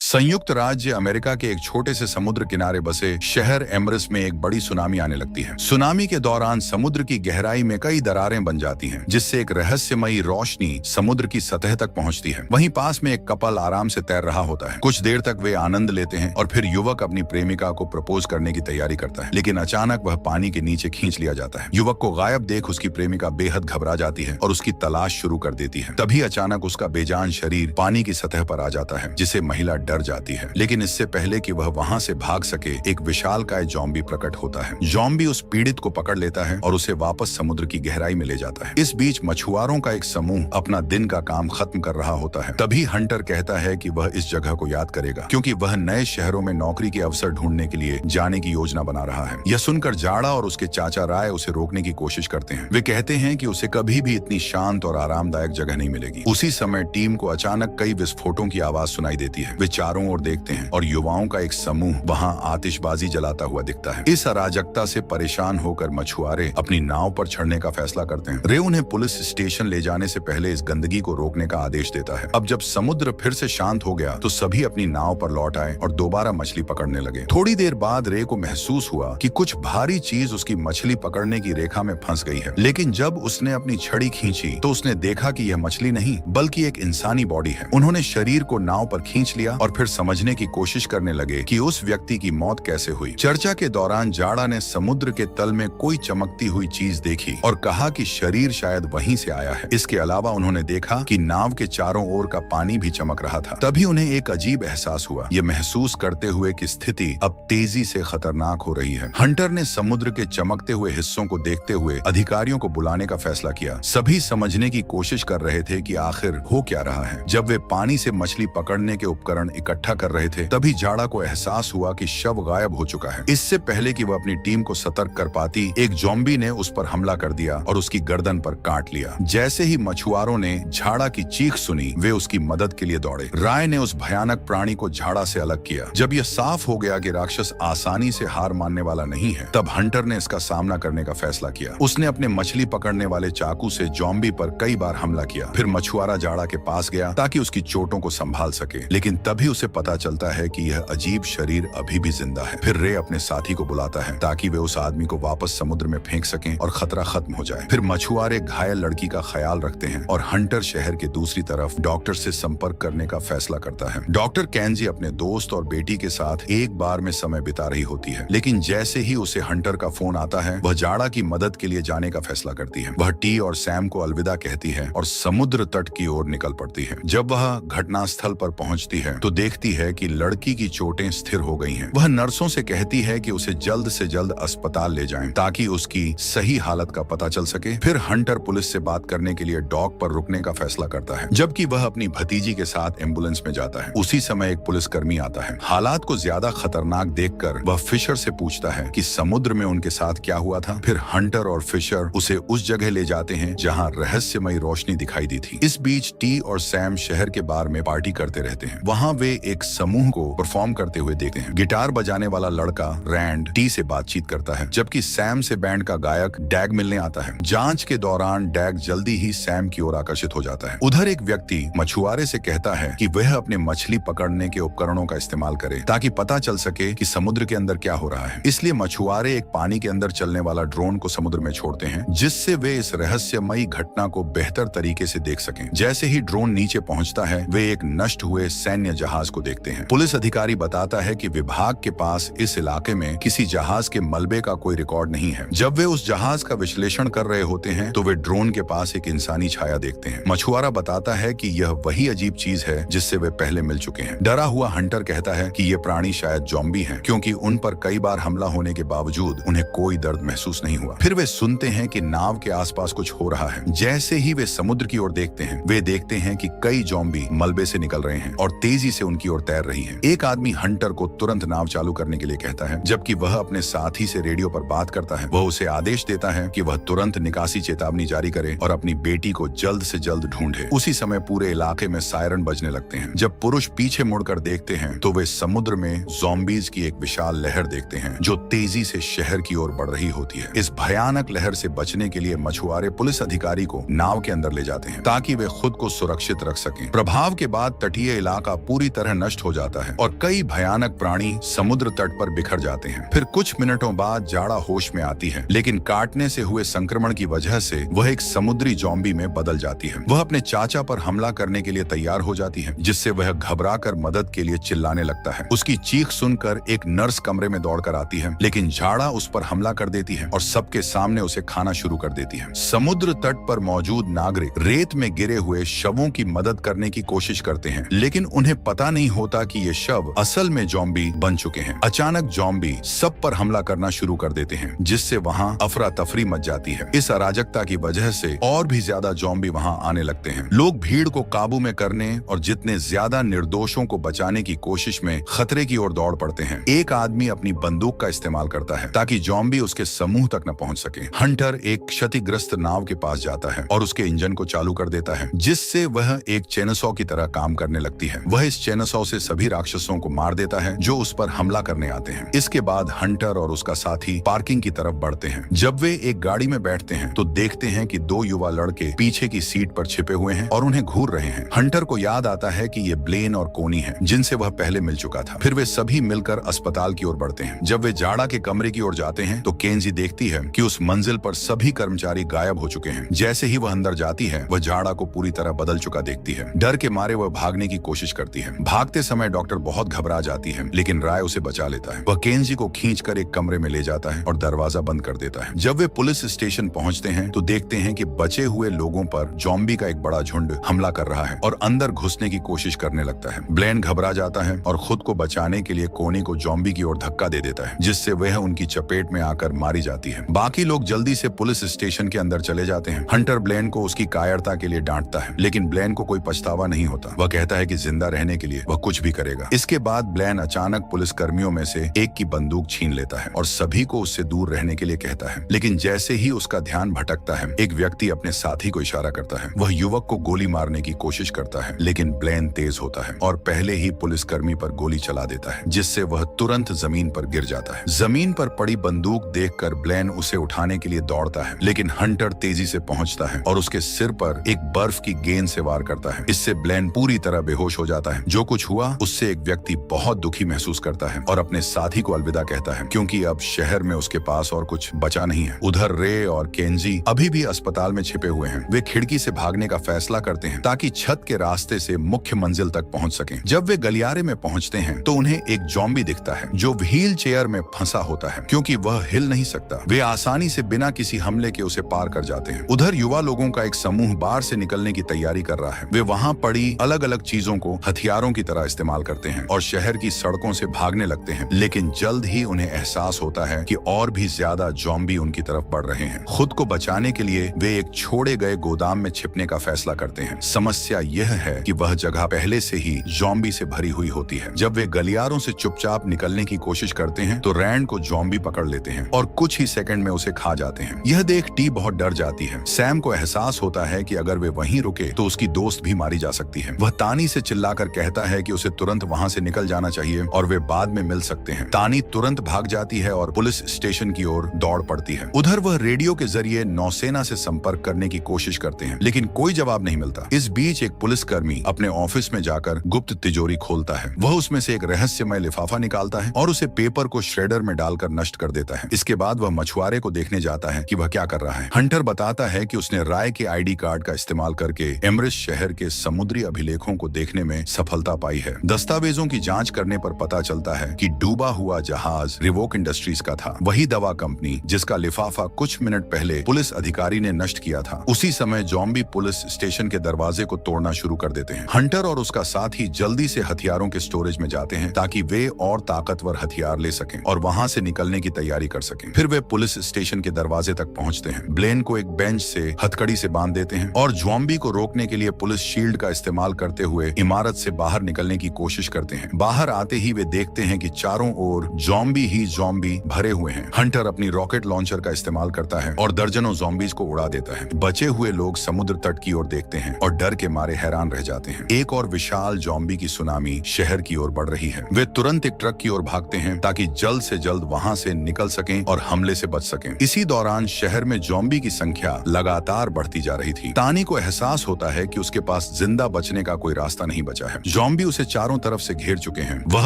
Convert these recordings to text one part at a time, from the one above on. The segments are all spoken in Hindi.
संयुक्त राज्य अमेरिका के एक छोटे से समुद्र किनारे बसे शहर एमरस में एक बड़ी सुनामी आने लगती है। सुनामी के दौरान समुद्र की गहराई में कई दरारें बन जाती हैं, जिससे एक रहस्यमयी रोशनी समुद्र की सतह तक पहुंचती है। वहीं पास में एक कपल आराम से तैर रहा होता है। कुछ देर तक वे आनंद लेते हैं और फिर युवक अपनी प्रेमिका को प्रपोज करने की तैयारी करता है, लेकिन अचानक वह पानी के नीचे खींच लिया जाता है। युवक को गायब देख उसकी प्रेमिका बेहद घबरा जाती है और उसकी तलाश शुरू कर देती है। तभी अचानक उसका बेजान शरीर पानी की सतह पर आ जाता है, जिसे महिला डर जाती है। लेकिन इससे पहले कि वह वहां से भाग सके, एक विशालकाय ज़ॉम्बी प्रकट होता है। ज़ॉम्बी उस पीड़ित को पकड़ लेता है और उसे वापस समुद्र की गहराई में ले जाता है। इस बीच मछुआरों का एक समूह अपना दिन का काम खत्म कर रहा होता है। तभी हंटर कहता है कि वह इस जगह को याद करेगा, क्योंकि वह नए शहरों में नौकरी के अवसर ढूंढने के लिए जाने की योजना बना रहा है। यह सुनकर जाड़ा और उसके चाचा राय उसे रोकने की कोशिश करते हैं। वे कहते हैं कि उसे कभी भी इतनी शांत और आरामदायक जगह नहीं मिलेगी। उसी समय टीम को अचानक कई विस्फोटों की आवाज सुनाई देती है। वे चारों ओर देखते हैं और युवाओं का एक समूह वहां आतिशबाजी जलाता हुआ दिखता है। इस अराजकता से परेशान होकर मछुआरे अपनी नाव पर चढ़ने का फैसला करते हैं। रे उन्हें पुलिस स्टेशन ले जाने से पहले इस गंदगी को रोकने का आदेश देता है। अब जब समुद्र फिर से शांत हो गया तो सभी अपनी नाव पर लौट आए और दोबारा मछली पकड़ने लगे। थोड़ी देर बाद रे को महसूस हुआ कि कुछ भारी चीज उसकी मछली पकड़ने की रेखा में फंस गई है। लेकिन जब उसने अपनी छड़ी खींची तो उसने देखा कि यह मछली नहीं बल्कि एक इंसानी बॉडी है। उन्होंने शरीर को नाव पर खींच लिया और फिर समझने की कोशिश करने लगे कि उस व्यक्ति की मौत कैसे हुई। चर्चा के दौरान जाड़ा ने समुद्र के तल में कोई चमकती हुई चीज देखी और कहा कि शरीर शायद वहीं से आया है। इसके अलावा उन्होंने देखा कि नाव के चारों ओर का पानी भी चमक रहा था। तभी उन्हें एक अजीब एहसास हुआ, ये महसूस करते हुए कि स्थिति अब तेजी से खतरनाक हो रही है। हंटर ने समुद्र के चमकते हुए हिस्सों को देखते हुए अधिकारियों को बुलाने का फैसला किया। सभी समझने की कोशिश कर रहे थे कि आखिर हो क्या रहा है। जब वे पानी से मछली पकड़ने के उपकरण इकट्ठा कर रहे थे, तभी जाड़ा को एहसास हुआ कि शव गायब हो चुका है। इससे पहले कि वह अपनी टीम को सतर्क कर पाती, एक ज़ॉम्बी ने उस पर हमला कर दिया और उसकी गर्दन पर काट लिया। जैसे ही मछुआरों ने झाड़ा की चीख सुनी, वे उसकी मदद के लिए दौड़े। राय ने उस भयानक प्राणी को झाड़ा से अलग किया। जब यह साफ हो गया कि राक्षस आसानी से हार मानने वाला नहीं है, तब हंटर ने इसका सामना करने का फैसला किया। उसने अपने मछली पकड़ने वाले चाकू से ज़ॉम्बी पर कई बार हमला किया। फिर मछुआरा जाड़ा के पास गया ताकि उसकी चोटों को संभाल सके, लेकिन तभी उसे पता चलता है कि यह अजीब शरीर अभी भी जिंदा है। फिर रे अपने साथी को बुलाता है ताकि वे उस आदमी को वापस समुद्र में फेंक सकें और खतरा खत्म हो जाए। फिर मछुआरे घायल लड़की का ख्याल रखते हैं और हंटर शहर के दूसरी तरफ डॉक्टर से संपर्क करने का फैसला करता है। डॉक्टर कैंजी अपने दोस्त और बेटी के साथ एक बार में समय बिता रही होती है, लेकिन जैसे ही उसे हंटर का फोन आता है, वह जाड़ा की मदद के लिए जाने का फैसला करती है। वह टी और सैम को अलविदा कहती है और समुद्र तट की ओर निकल पड़ती है। जब वह घटनास्थल पर पहुंचती है तो देखती है कि लड़की की चोटें स्थिर हो गई हैं। वह नर्सों से कहती है कि उसे जल्द से जल्द अस्पताल ले जाएं ताकि उसकी सही हालत का पता चल सके। फिर हंटर पुलिस से बात करने के लिए डॉक पर रुकने का फैसला करता है, जबकि वह अपनी भतीजी के साथ एम्बुलेंस में जाता है। उसी समय एक पुलिसकर्मी आता है। हालात को ज्यादा खतरनाक देखकर वह फिशर से पूछता है कि समुद्र में उनके साथ क्या हुआ था। फिर हंटर और फिशर उसे उस जगह ले जाते हैं जहाँ रहस्यमयी रोशनी दिखाई दी थी। इस बीच टी और सैम शहर के बार में पार्टी करते रहते हैं। वहाँ वे एक समूह को परफॉर्म करते हुए देखते हैं। गिटार बजाने वाला लड़का रैंड टी से बातचीत करता है, जबकि सैम से बैंड का गायक डैग मिलने आता है। जांच के दौरान डैग जल्दी ही सैम की ओर आकर्षित हो जाता है। उधर एक व्यक्ति मछुआरे से कहता है कि वह अपने मछली पकड़ने के उपकरणों का इस्तेमाल करे ताकि पता चल सके कि समुद्र के अंदर क्या हो रहा है। इसलिए मछुआरे एक पानी के अंदर चलने वाला ड्रोन को समुद्र में छोड़ते हैं, जिससे वे इस रहस्यमयी घटना को बेहतर तरीके से देख सकें। जैसे ही ड्रोन नीचे पहुंचता है, वे एक नष्ट हुए सैन्य जहाज को देखते हैं। पुलिस अधिकारी बताता है कि विभाग के पास इस इलाके में किसी जहाज के मलबे का कोई रिकॉर्ड नहीं है। जब वे उस जहाज का विश्लेषण कर रहे होते हैं तो वे ड्रोन के पास एक इंसानी छाया देखते हैं। मछुआरा बताता है कि यह वही अजीब चीज है जिससे वे पहले मिल चुके हैं। डरा हुआ हंटर कहता है कि ये प्राणी शायद ज़ॉम्बी हैं, क्योंकि उन पर कई बार हमला होने के बावजूद उन्हें कोई दर्द महसूस नहीं हुआ। फिर वे सुनते हैं कि नाव के आसपास कुछ हो रहा है। जैसे ही वे समुद्र की ओर देखते हैं, वे देखते हैं कि कई ज़ॉम्बी मलबे से निकल रहे हैं और तेजी से उनकी ओर तैर रही हैं। एक आदमी हंटर को तुरंत नाव चालू करने के लिए कहता है, जबकि वह अपने साथी से रेडियो पर बात करता है। वह उसे आदेश देता है कि वह तुरंत निकासी चेतावनी जारी करे और अपनी बेटी को जल्द से जल्द ढूंढे। उसी समय पूरे इलाके में सायरन बजने लगते हैं। जब पुरुष पीछे मुड़कर देखते हैं तो वे समुद्र में ज़ॉम्बीज की एक विशाल लहर देखते हैं जो तेजी से शहर की ओर बढ़ रही होती है। इस भयानक लहर से बचने के लिए मछुआरे पुलिस अधिकारी को नाव के अंदर ले जाते हैं ताकि वे खुद को सुरक्षित रख सकें। प्रभाव के बाद तटीय इलाका पूरी तरह नष्ट हो जाता है और कई भयानक प्राणी समुद्र तट पर बिखर जाते हैं। फिर कुछ मिनटों बाद जाड़ा होश में आती है, लेकिन काटने से हुए संक्रमण की वजह से वह एक समुद्री ज़ॉम्बी में बदल जाती है। वह अपने चाचा पर हमला करने के लिए तैयार हो जाती है, जिससे वह घबराकर मदद के लिए चिल्लाने लगता है। उसकी चीख सुनकर एक नर्स कमरे में दौड़कर आती है, लेकिन झाड़ा उस पर हमला कर देती है और सबके सामने उसे खाना शुरू कर देती है। समुद्र तट पर मौजूद नागरिक रेत में गिरे हुए शवों की मदद करने की कोशिश करते हैं, लेकिन उन्हें पता नहीं होता कि ये शव असल में ज़ॉम्बी बन चुके हैं। अचानक ज़ॉम्बी सब पर हमला करना शुरू कर देते हैं, जिससे वहाँ अफरा तफरी मच जाती है। इस अराजकता की वजह से और भी ज्यादा ज़ॉम्बी वहाँ आने लगते हैं। लोग भीड़ को काबू में करने और जितने ज्यादा निर्दोषों को बचाने की कोशिश में खतरे की ओर दौड़ पड़ते हैं। एक आदमी अपनी बंदूक का इस्तेमाल करता है ताकि ज़ॉम्बी उसके समूह तक न पहुंच सके। हंटर एक क्षतिग्रस्त नाव के पास जाता है और उसके इंजन को चालू कर देता है, जिससे वह एक चेनसॉ की तरह काम करने लगती है। वह इस चेनसॉ से सभी राक्षसों को मार देता है जो उस पर हमला करने आते हैं। इसके बाद हंटर और उसका साथी पार्किंग की तरफ बढ़ते हैं। जब वे एक गाड़ी में बैठते हैं तो देखते हैं कि दो युवा लड़के पीछे की सीट पर छिपे हुए हैं और उन्हें घूर रहे हैं। हंटर को याद आता है कि ये ब्लेन और कोनी हैं, जिनसे वह पहले मिल चुका था। फिर वे सभी मिलकर अस्पताल की ओर बढ़ते हैं। जब वे जाड़ा के कमरे की ओर जाते हैं तो केंजी देखती है कि उस मंजिल पर सभी कर्मचारी गायब हो चुके हैं। जैसे ही वह अंदर जाती है, वह जाड़ा को पूरी तरह बदल चुका देखती है। डर के मारे वह भागने की कोशिश करती है। भागते समय डॉक्टर बहुत घबरा जाती है, लेकिन राय उसे बचा लेता है। वह केंजी को खींचकर एक कमरे में ले जाता है और दरवाजा बंद कर देता है। जब वे पुलिस स्टेशन पहुंचते हैं तो देखते हैं कि बचे हुए लोगों पर ज़ॉम्बी का एक बड़ा झुंड हमला कर रहा है और अंदर घुसने की कोशिश करने लगता है। ब्लेन घबरा जाता है और खुद को बचाने के लिए कोनी को ज़ॉम्बी की ओर धक्का दे देता है, जिससे वह उनकी चपेट में आकर मारी जाती है। बाकी लोग जल्दी से पुलिस स्टेशन के अंदर चले जाते हैं। हंटर ब्लेन को उसकी कायरता के लिए डांटता है, लेकिन ब्लेन को कोई पछतावा नहीं होता। वह कहता है कि जिंदा रहने के लिए वह कुछ भी करेगा। इसके बाद ब्लेन अचानक पुलिस कर्मियों में से एक की बंदूक छीन लेता है और सभी को उससे दूर रहने के लिए कहता है, लेकिन जैसे ही उसका ध्यान भटकता है, एक व्यक्ति अपने साथी को इशारा करता है। वह युवक को गोली मारने की कोशिश करता है, लेकिन ब्लेन तेज होता है और पहले ही पुलिसकर्मी पर गोली चला देता है, जिससे वह तुरंत जमीन पर गिर जाता है। जमीन पर पड़ी बंदूक देखकर ब्लेन उसे उठाने के लिए दौड़ता है, लेकिन हंटर तेजी से पहुंचता है और उसके सिर पर एक बर्फ की गेंद से वार करता है। इससे ब्लेन पूरी तरह बेहोश हो जाता है। जो कुछ हुआ उससे एक व्यक्ति बहुत दुखी महसूस करता है और अपने साथी को अलविदा कहता है, क्योंकि अब शहर में उसके पास और कुछ बचा नहीं है। उधर रे और केंजी अभी भी अस्पताल में छिपे हुए हैं। वे खिड़की से भागने का फैसला करते हैं ताकि छत के रास्ते से मुख्य मंजिल तक पहुंच सकें। जब वे गलियारे में पहुंचते हैं तो उन्हें एक ज़ॉम्बी दिखता है जो व्हील चेयर में फंसा होता है, क्योंकि वह हिल नहीं सकता। वे आसानी से बिना किसी हमले के उसे पार कर जाते हैं। उधर युवा लोगों का एक समूह बार से निकलने की तैयारी कर रहा है। वे वहां पड़ी अलग अलग चीजों को हथियारों की तरह इस्तेमाल करते हैं और शहर की सड़कों से भागने लगते हैं, लेकिन जल्द ही उन्हें एहसास होता है कि और भी ज्यादा ज़ॉम्बी उनकी तरफ बढ़ रहे हैं। खुद को बचाने के लिए वे एक छोड़े गए गोदाम में छिपने का फैसला करते हैं। समस्या यह है कि वह जगह पहले से ही ज़ॉम्बी से भरी हुई होती है। जब वे गलियारों से चुपचाप निकलने की कोशिश करते हैं तो रैंड को ज़ॉम्बी पकड़ लेते हैं और कुछ ही सेकंड में उसे खा जाते हैं। यह देख टी बहुत डर जाती है। सैम को एहसास होता है कि अगर वे वहीं रुके तो उसकी दोस्त भी मारी जा सकती है। वह तानी से चिल्लाकर कहता है कि उसे तुरंत वहां से निकल जाना चाहिए और वे बाद में मिल सकते हैं। तानी तुरंत भाग जाती है और पुलिस स्टेशन की ओर दौड़ पड़ती है। उधर वह रेडियो के जरिए नौसेना से संपर्क करने की कोशिश करते हैं, लेकिन कोई जवाब नहीं मिलता। इस बीच एक पुलिसकर्मी अपने ऑफिस में जाकर गुप्त तिजोरी खोलता है। वह उसमें से एक रहस्यमय लिफाफा निकालता है और उसे पेपर को श्रेडर में डालकर नष्ट कर देता है। इसके बाद वह मछुआरे को देखने जाता है कि वह क्या कर रहा है। हंटर बताता है कि उसने राय के आईडी कार्ड का इस्तेमाल करके एमरिस शहर के समुद्री अभिलेखों को देखने में सफलता पाई है। दस्तावेजों की जांच करने पर पता चलता है कि डूबा हुआ जहाज रिवोक इंडस्ट्रीज का था, वही दवा कंपनी जिसका लिफाफा कुछ मिनट पहले पुलिस अधिकारी ने नष्ट किया था। उसी समय ज़ॉम्बी पुलिस स्टेशन के दरवाजे को तोड़ना शुरू कर देते हैं। हंटर और उसका साथी जल्दी से हथियारों के स्टोरेज में जाते हैं ताकि वे और ताकतवर हथियार ले सकें और वहां से निकलने की तैयारी कर सकें। फिर वे पुलिस स्टेशन के दरवाजे तक पहुंचते हैं। ब्लेन को एक बेंच से हथकड़ी से बांध देते हैं और ज़ॉम्बी को रोकने के लिए पुलिस शील्ड का इस्तेमाल करते हुए इमारत से बाहर निकलने की कोशिश करते हैं। बाहर आते ही वे देखते हैं कि चारों ओर ज़ॉम्बी ही ज़ॉम्बी भरे हुए हैं। हंटर अपनी रॉकेट लॉन्चर का इस्तेमाल करता है और दर्जनों ज़ॉम्बीज को उड़ा देता है। बचे हुए लोग समुद्र तट की ओर देखते हैं और डर के मारे हैरान रह जाते हैं। एक और विशाल ज़ॉम्बी की सुनामी शहर की ओर बढ़ रही है। वे तुरंत एक ट्रक की ओर भागते हैं ताकि जल्द से जल्द वहां से निकल सकें और हमले से बच सकें। इसी दौरान शहर में ज़ॉम्बी की संख्या लगातार बढ़ती जा रही थी। तानी को एहसास होता है कि उसके पास जिंदा बचने का कोई रास्ता नहीं बचा है। जॉम्बी उसे चारों तरफ से घेर चुके हैं। वह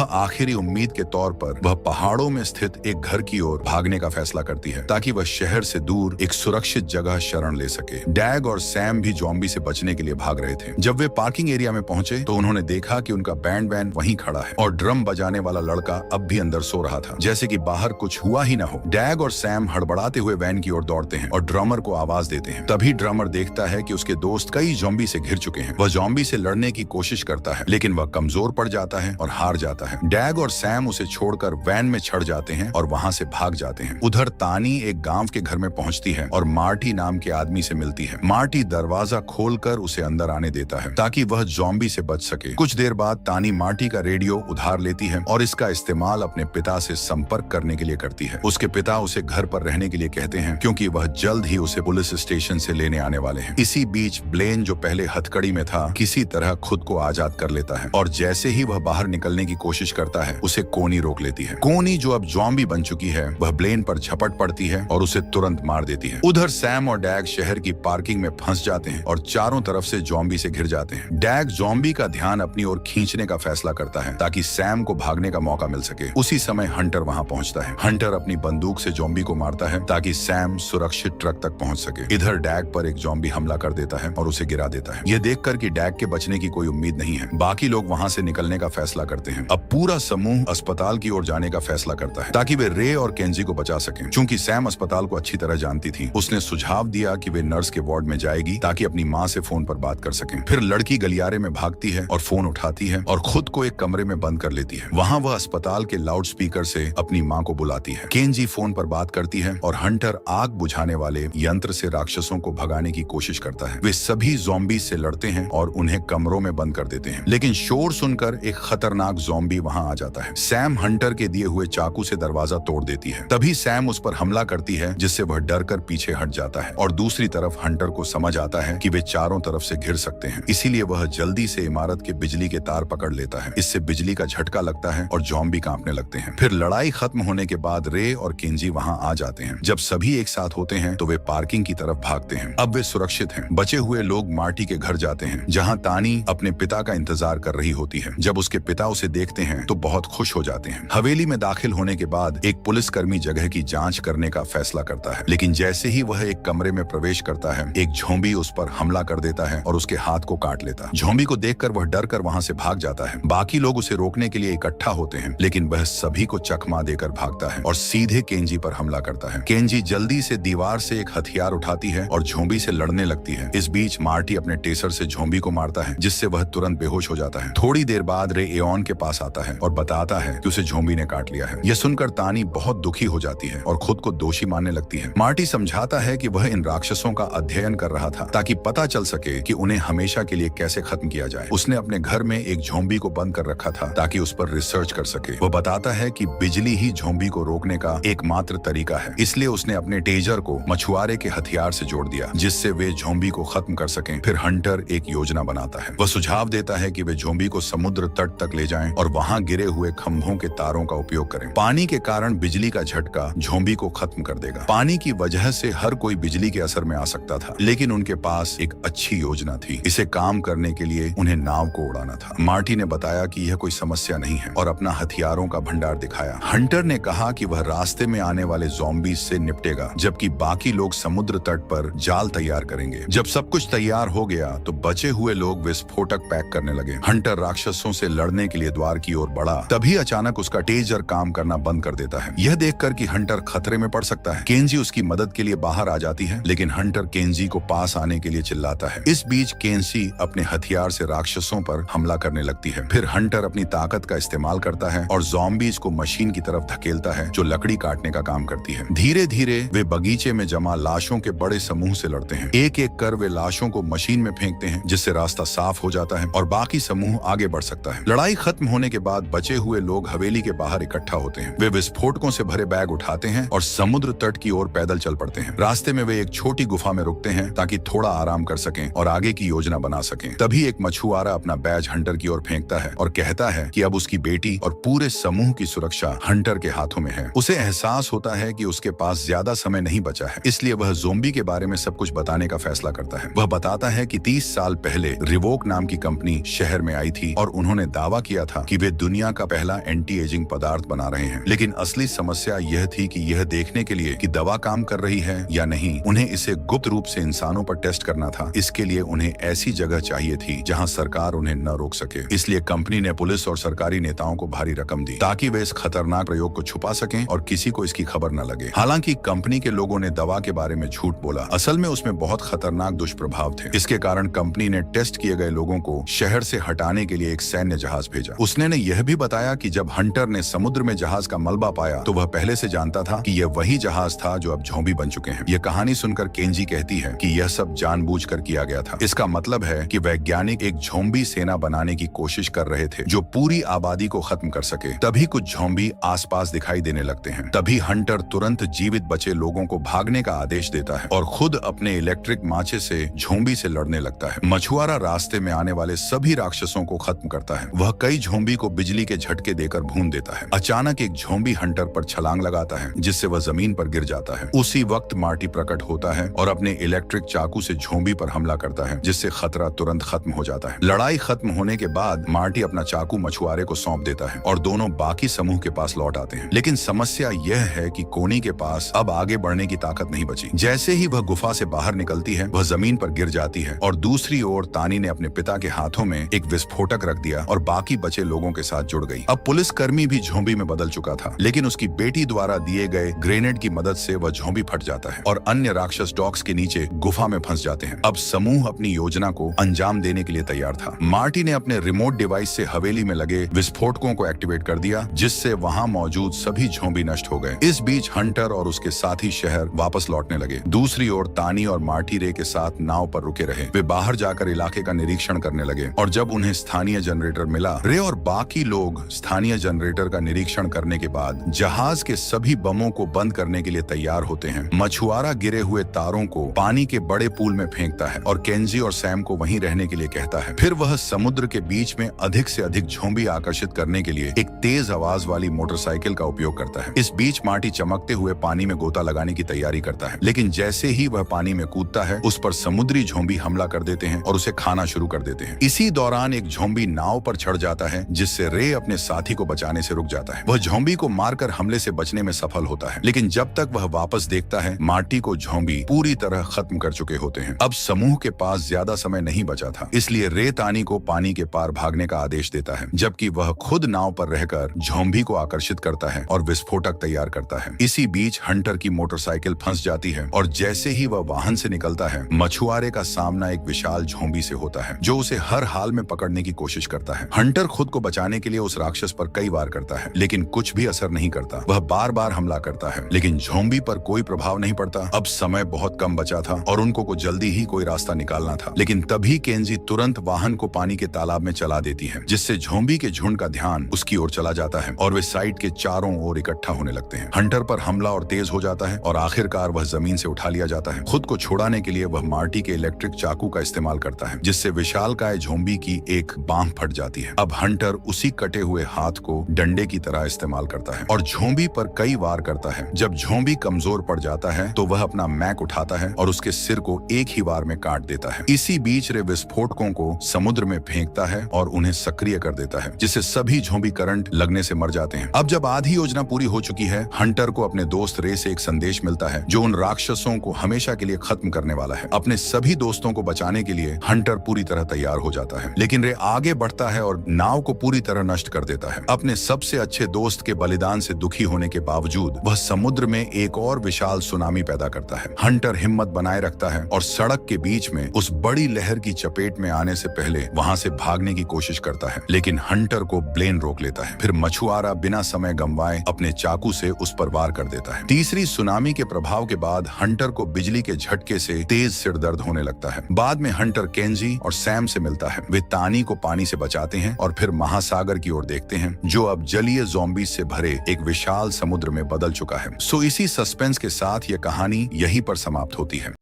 आखिरी उम्मीद के तौर पर वह पहाड़ों में स्थित एक घर की ओर भागने का फैसला करती है ताकि वह शहर से दूर एक सुरक्षित जगह शरण ले सके। डैग और सैम भी जॉम्बी से बचने के लिए भाग रहे थे। जब वे पार्किंग एरिया में पहुंचे तो उन्होंने देखा कि उनका बैंड वैन वहीं खड़ा है और ड्रम बजाने वाला लड़का अब भी अंदर सो रहा था, जैसे कि बाहर कुछ हुआ ही न हो। डैग और सैम हड़बड़ाते हुए वैन की ओर दौड़ते हैं और ड्रमर को आवाज देते हैं। तभी ड्रमर देखता है कि उसके दोस्त कई जॉम्बी से घिर चुके हैं। वह जॉम्बी से लड़ने की कोशिश करता है लेकिन वह कमजोर पड़ जाता है और हार जाता है। डैग और सैम उसे छोड़कर वैन में चढ़ जाते हैं और वहां से भाग जाते हैं। उधर तानी एक गांव के घर में पहुंचती है और मार्टी नाम के आदमी से मिलती है। मार्टी दरवाजा खोलकर उसे अंदर आने देता है ताकि वह जॉम्बी से बच सके। कुछ देर बाद तानी मार्टी का रेडियो उधार लेती है और इसका इस्तेमाल अपने पिता से संपर्क करने के लिए करती है। उसके पिता उसे घर पर रहने के लिए कहते हैं क्योंकि वह जल्द ही उसे पुलिस स्टेशन से लेने आने वाले हैं। इसी बीच ब्लेन, जो पहले हथकड़ी में था, किसी तरह खुद को आजाद कर लेता है और जैसे ही वह बाहर निकलने की कोशिश करता है उसे कोनी रोक लेती है। कोनी, जो अब जॉम्बी बन चुकी है, वह ब्लेन पर झपट पड़ती है और उसे तुरंत मार देती है। उधर सैम और डैग शहर की पार्किंग में फंस जाते हैं और चारों तरफ से जॉम्बी से घिर जाते हैं। डैग जॉम्बी का ध्यान अपनी ओर खींचने का फैसला करता है ताकि सैम को भागने का मौका मिल सके। उसी समय हंटर वहां पहुंचता है। हंटर अपनी बंदूक से जॉम्बी को मारता है ताकि सैम सुरक्षित ट्रक तक पहुंच सके। इधर डैग पर एक जॉम्बी हमला कर देता है और उसे गिरा देता है। यह देखकर कि डैग के बचने की कोई उम्मीद नहीं है, बाकी लोग वहां से निकलने का फैसला करते हैं। अब पूरा समूह अस्पताल की ओर जाने का फैसला करता है ताकि वे रे और केंजी को बचा सकें। चूंकि सैम अस्पताल को अच्छी तरह जानती थी, उसने सुझाव दिया कि वे नर्स के वार्ड में जाएगी ताकि अपनी माँ से फोन पर बात कर सकें। फिर लड़की गलियारे में भागती है और फोन उठाती है और खुद को एक कमरे में बंद कर लेती है। वहाँ वह अस्पताल के लाउड स्पीकर से अपनी माँ को बुलाती है। केंजी फोन पर बात करती है और हंटर आग बुझाने वाले यंत्र से राक्षसों को भगाने की कोशिश करता है। वे सभी ज़ॉम्बी से लड़ते हैं और उन्हें कमरों में बंद कर देते हैं, लेकिन शोर सुनकर एक खतरनाक ज़ॉम्बी वहां आ जाता है। सैम हंटर के दिए हुए चाकू से दरवाजा तोड़ देती है। तभी सैम उस पर हमला करती है जिससे वह डरकर पीछे हट जाता है और दूसरी तरफ हंटर को समझ आता है कि वे चारों तरफ से घिर सकते हैं, इसीलिए वह जल्दी से इमारत के बिजली के तार पकड़ लेता है। इससे बिजली का झटका लगता है और ज़ॉम्बी कांपने लगते हैं। फिर लड़ाई खत्म होने के बाद रे और केंजी वहां आ जाते हैं। जब सभी एक साथ होते हैं तो वे पार्किंग की तरफ भागते हैं। अब वे सुरक्षित हैं। बचे हुए लोग मार्टी के घर जाते हैं जहां तानी अपने पिता का इंतजार कर रही होती है। जब उसके पिता उसे देखते हैं तो बहुत खुश हो जाते हैं। हवेली में दाखिल होने के बाद एक पुलिसकर्मी जगह की जांच करने का फैसला करता है, लेकिन जैसे ही वह एक कमरे में प्रवेश करता है, एक ज़ॉम्बी उस पर हमला कर देता है और उसके हाथ को काट लेता है। ज़ॉम्बी को देखकर वह डर कर वहां से भाग जाता है। बाकी लोग उसे रोकने के लिए इकट्ठा होते हैं, लेकिन वह सभी को चकमा देकर भागता है और सीधे केंजी पर हमला करता है। केंजी जल्दी से दीवार से एक हथियार उठाती है और ज़ॉम्बी से लड़ने लगती है। इस बीच मार्टी अपने टेसर से ज़ॉम्बी को मारता है, जिससे वह तुरंत बेहोश हो जाता है। थोड़ी देर बाद रे एओन के पास आता है और बताता है कि उसे ज़ॉम्बी ने काट लिया है। यह सुनकर तानी बहुत दुखी हो जाती है और खुद को दोषी मानने लगती है। मार्टी समझाता है कि वह इन राक्षसों का अध्ययन कर रहा था ताकि पता चल सके कि उन्हें हमेशा के लिए कैसे खत्म किया जाए। उसने अपने घर में एक ज़ॉम्बी को बंद कर रखा था ताकि उस पर रिसर्च कर सके। वह बताता है कि बिजली ही ज़ॉम्बी को रोकने का एकमात्र तरीका है, इसलिए उसने अपने टेजर को मछुआरे के हथियार से जोड़ दिया जिससे वे ज़ॉम्बी को खत्म कर सकें। फिर हंटर एक योजना बनाता है। वह सुझाव देता है कि वे ज़ॉम्बी को समुद्र तट तक ले जाएं और वहां गिरे हुए खंभों के तारों का उपयोग करें। पानी के कारण बिजली का झटका ज़ॉम्बी को खत्म कर देगा। पानी की वजह से हर कोई बिजली के असर में आ सकता था, लेकिन उनके पास एक अच्छी योजना थी। इसे काम करने के लिए उन्हें नाव को उड़ाना था। मार्टी ने बताया कि यह कोई समस्या नहीं है और अपना हथियारों का भंडार दिखाया। हंटर ने कहा कि वह रास्ते में आने वाले ज़ॉम्बी से निपटेगा, जबकि बाकी लोग समुद्र तट पर जाल तैयार करेंगे। जब सब कुछ तैयार हो गया तो बचे हुए लोग विस्फोटक पैक करने लगे। हंटर राक्षसों से लड़ने के लिए द्वार की ओर बढ़ा, तभी अचानक उसका टेजर काम करना बंद कर देता है। यह देखकर कि हंटर खतरे में पड़ सकता है, केंजी उसकी मदद के लिए बाहर आ जाती है, लेकिन हंटर केंजी को पास आने के लिए चिल्लाता है। इस बीच केंजी अपने हथियार से राक्षसों पर हमला करने लगती है। फिर हंटर अपनी ताकत का इस्तेमाल करता है और ज़ॉम्बीज को मशीन की तरफ धकेलता है जो लकड़ी काटने का काम करती है। धीरे धीरे वे बगीचे में जमा लाशों के बड़े समूह से लड़ते हैं। एक एक कर वे लाशों को मशीन में फेंकते हैं, जिससे रास्ता साफ हो जाता है और बाकी समूह आगे बढ़ सकता है। लड़ाई खत्म होने के बाद बचे हुए लोग हवेली के बाहर इकट्ठा होते हैं। वे विस्फोटकों से भरे बैग उठाते हैं और समुद्र तट की ओर पैदल चल पड़ते हैं। रास्ते में वे एक छोटी गुफा में रुकते हैं ताकि थोड़ा आराम कर सकें और आगे की योजना बना सकें। तभी एक मछुआरा अपना बैज हंटर की ओर फेंकता है और कहता है कि अब उसकी बेटी और पूरे समूह की सुरक्षा हंटर के हाथों में है। उसे एहसास होता है कि उसके पास ज्यादा समय नहीं बचा है, इसलिए वह ज़ॉम्बी के बारे में सब कुछ बताने का फैसला करता है। वह बताता है कि 30 साल पहले रिवोक नाम की कंपनी शहर में आई थी और उन्होंने दावा किया था कि वे दुनिया का पहला एंटी एजिंग पदार्थ बना रहे हैं। लेकिन असली समस्या यह थी कि यह देखने के लिए कि दवा काम कर रही है या नहीं, उन्हें इसे गुप्त रूप से इंसानों पर टेस्ट करना था। इसके लिए उन्हें ऐसी जगह चाहिए थी जहां सरकार उन्हें न रोक सके। इसलिए कंपनी ने पुलिस और सरकारी नेताओं को भारी रकम दी ताकि वे इस खतरनाक प्रयोग को छुपा सकें और किसी को इसकी खबर न लगे। हालांकि कंपनी के लोगों ने दवा के बारे में झूठ बोला। असल में उसमें बहुत खतरनाक दुष्प्रभाव थे। इसके कारण कंपनी ने टेस्ट किए गए लोगों को शहर से हटाने के लिए एक सैन्य जहाज भेजा। उसने यह भी बताया कि जब हंटर ने समुद्र में जहाज का मलबा पाया तो वह पहले से जानता था कि यह वही जहाज था जो अब ज़ॉम्बी बन चुके हैं। यह कहानी सुनकर केंजी कहती है कि यह सब जानबूझकर किया गया था। इसका मतलब है कि वैज्ञानिक एक ज़ॉम्बी सेना बनाने की कोशिश कर रहे थे जो पूरी आबादी को खत्म कर सके। तभी कुछ ज़ॉम्बी आसपास दिखाई देने लगते हैं। तभी हंटर तुरंत जीवित बचे लोगों को भागने का आदेश देता है और खुद अपने इलेक्ट्रिक माचे से ज़ॉम्बी से लड़ने लगता है। मछुआरा रास्ते में आने वाले सभी राक्षसों को खत्म करता है। वह कई ज़ॉम्बी को बिजली के झटके देकर भून देता है। अचानक एक ज़ॉम्बी हंटर पर छलांग लगाता है जिससे वह जमीन पर गिर जाता है। उसी वक्त मार्टी प्रकट होता है और अपने इलेक्ट्रिक चाकू से ज़ॉम्बी पर हमला करता है जिससे खतरा तुरंत खत्म हो जाता है। लड़ाई खत्म होने के बाद मार्टी अपना चाकू मछुआरे को सौंप देता है और दोनों बाकी समूह के पास लौट आते हैं। लेकिन समस्या यह है कि कोनी के पास अब आगे बढ़ने की ताकत नहीं बची। जैसे ही वह गुफा से बाहर निकलती है वह जमीन पर गिर जाती है और दूसरी ओर तानी ने अपने पिता के हाथों में एक विस्फोटक रख दिया और बाकी बचे लोगों के साथ जुड़ गई। अब पुलिसकर्मी भी ज़ॉम्बी में बदल चुका था, लेकिन उसकी बेटी द्वारा दिए गए ग्रेनेड की मदद से वह ज़ॉम्बी फट जाता है और अन्य राक्षस डॉग्स के नीचे गुफा में फंस जाते हैं। अब समूह अपनी योजना को अंजाम देने के लिए तैयार था। मार्टी ने अपने रिमोट डिवाइस से हवेली में लगे विस्फोटकों को एक्टिवेट कर दिया जिससे वहां मौजूद सभी ज़ॉम्बी नष्ट हो गए। इस बीच हंटर और उसके साथी शहर वापस लौटने लगे। दूसरी ओर तानी और मार्टी रे के साथ नाव पर रुके रहे। वे बाहर जाकर इलाके का निरीक्षण करने लगे और जब उन्हें स्थानीय जनरेटर मिला, रे और बाकी लोग स्थानीय जनरेटर का निरीक्षण करने के बाद जहाज के सभी बमों को बंद करने के लिए तैयार होते हैं। मछुआरा गिरे हुए तारों को पानी के बड़े पूल में फेंकता है और केंजी और सैम को वहीं रहने के लिए कहता है। फिर वह समुद्र के बीच में अधिक से अधिक ज़ॉम्बी आकर्षित करने के लिए एक तेज आवाज वाली मोटरसाइकिल का उपयोग करता है। इस बीच मार्टी चमकते हुए पानी में गोता लगाने की तैयारी करता है, लेकिन जैसे ही वह पानी में कूदता है उस पर समुद्री ज़ॉम्बी हमला कर देते हैं और उसे खाना शुरू कर देते हैं। इसी दौरान एक ज़ॉम्बी नाव पर चढ़ जाता है जिससे रे अपने साथी को बचाने से रुक जाता है। वह ज़ॉम्बी को मारकर हमले से बचने में सफल होता है, लेकिन जब तक वह वापस देखता है मार्टी को ज़ॉम्बी पूरी तरह खत्म कर चुके होते हैं। अब समूह के पास ज्यादा समय नहीं बचा था, इसलिए रे तानी को पानी के पार भागने का आदेश देता है जबकि वह खुद नाव पर रहकर ज़ॉम्बी को आकर्षित करता है और विस्फोटक तैयार करता है। इसी बीच हंटर की मोटरसाइकिल फंस जाती है और जैसे ही वह वाहन से निकलता है मछुआरे का सामना एक विशाल ज़ॉम्बी से होता है जो उसे हर हाल में पकड़ने की कोशिश करता है। हंटर खुद को बचाने के लिए उस राक्षस पर कई वार करता है, लेकिन कुछ भी असर नहीं करता। वह बार बार हमला करता है, लेकिन ज़ॉम्बी पर कोई प्रभाव नहीं पड़ता। अब समय बहुत कम बचा था और उनको को जल्दी ही कोई रास्ता निकालना था, लेकिन तभी केंजी तुरंत वाहन को पानी के तालाब में चला देती है जिससे ज़ॉम्बी के झुंड का ध्यान उसकी ओर चला जाता है और वे साइड के चारों ओर इकट्ठा होने लगते हैं। हंटर पर हमला और तेज हो जाता है और आखिरकार वह जमीन से उठा लिया जाता है। खुद को छुड़ाने के लिए वह मार्टी के इलेक्ट्रिक चाकू का इस्तेमाल करता है जिससे विशालकाय ज़ॉम्बी की एक बांह फट जाती है। अब हंटर उसी कटे हुए हाथ को डंडे की तरह इस्तेमाल करता है और ज़ॉम्बी पर कई वार करता है। जब ज़ॉम्बी कमजोर पड़ जाता है तो वह अपना मैक उठाता है और उसके सिर को एक ही वार में काट देता है। इसी बीच रे विस्फोटकों को समुद्र में फेंकता है और उन्हें सक्रिय कर देता है जिससे सभी ज़ॉम्बी करंट लगने से मर जाते हैं। अब जब आधी योजना पूरी हो चुकी है, हंटर को अपने दोस्त रे से एक संदेश मिलता है जो उन राक्षसों को हमेशा के लिए खत्म करने वाला है। अपने सभी दोस्तों को बचाने के लिए हंटर पूरी तरह तैयार हो जाता है, लेकिन रे आगे बढ़ता है और नाव को पूरी तरह नष्ट कर देता है। अपने सबसे अच्छे दोस्त के बलिदान से दुखी होने के बावजूद वह समुद्र में एक और विशाल सुनामी पैदा करता है। हंटर हिम्मत बनाए रखता है और सड़क के बीच में उस बड़ी लहर की चपेट में आने से पहले वहां से भागने की कोशिश करता है, लेकिन हंटर को ब्लेन रोक लेता है। फिर मछुआरा बिना समय गंवाए अपने चाकू से उस पर वार कर देता है। तीसरी सुनामी के प्रभाव के बाद हंटर को बिजली के झटके से तेज सिर दर्द होने लगता है। बाद में हंटर केंजी और सैम से मिलता है। वे तानी को पानी से बचाते हैं और फिर महासागर की ओर देखते हैं जो अब जलीय ज़ॉम्बी से भरे एक विशाल समुद्र में बदल चुका है। सो इसी सस्पेंस के साथ यह कहानी यहीं पर समाप्त होती है।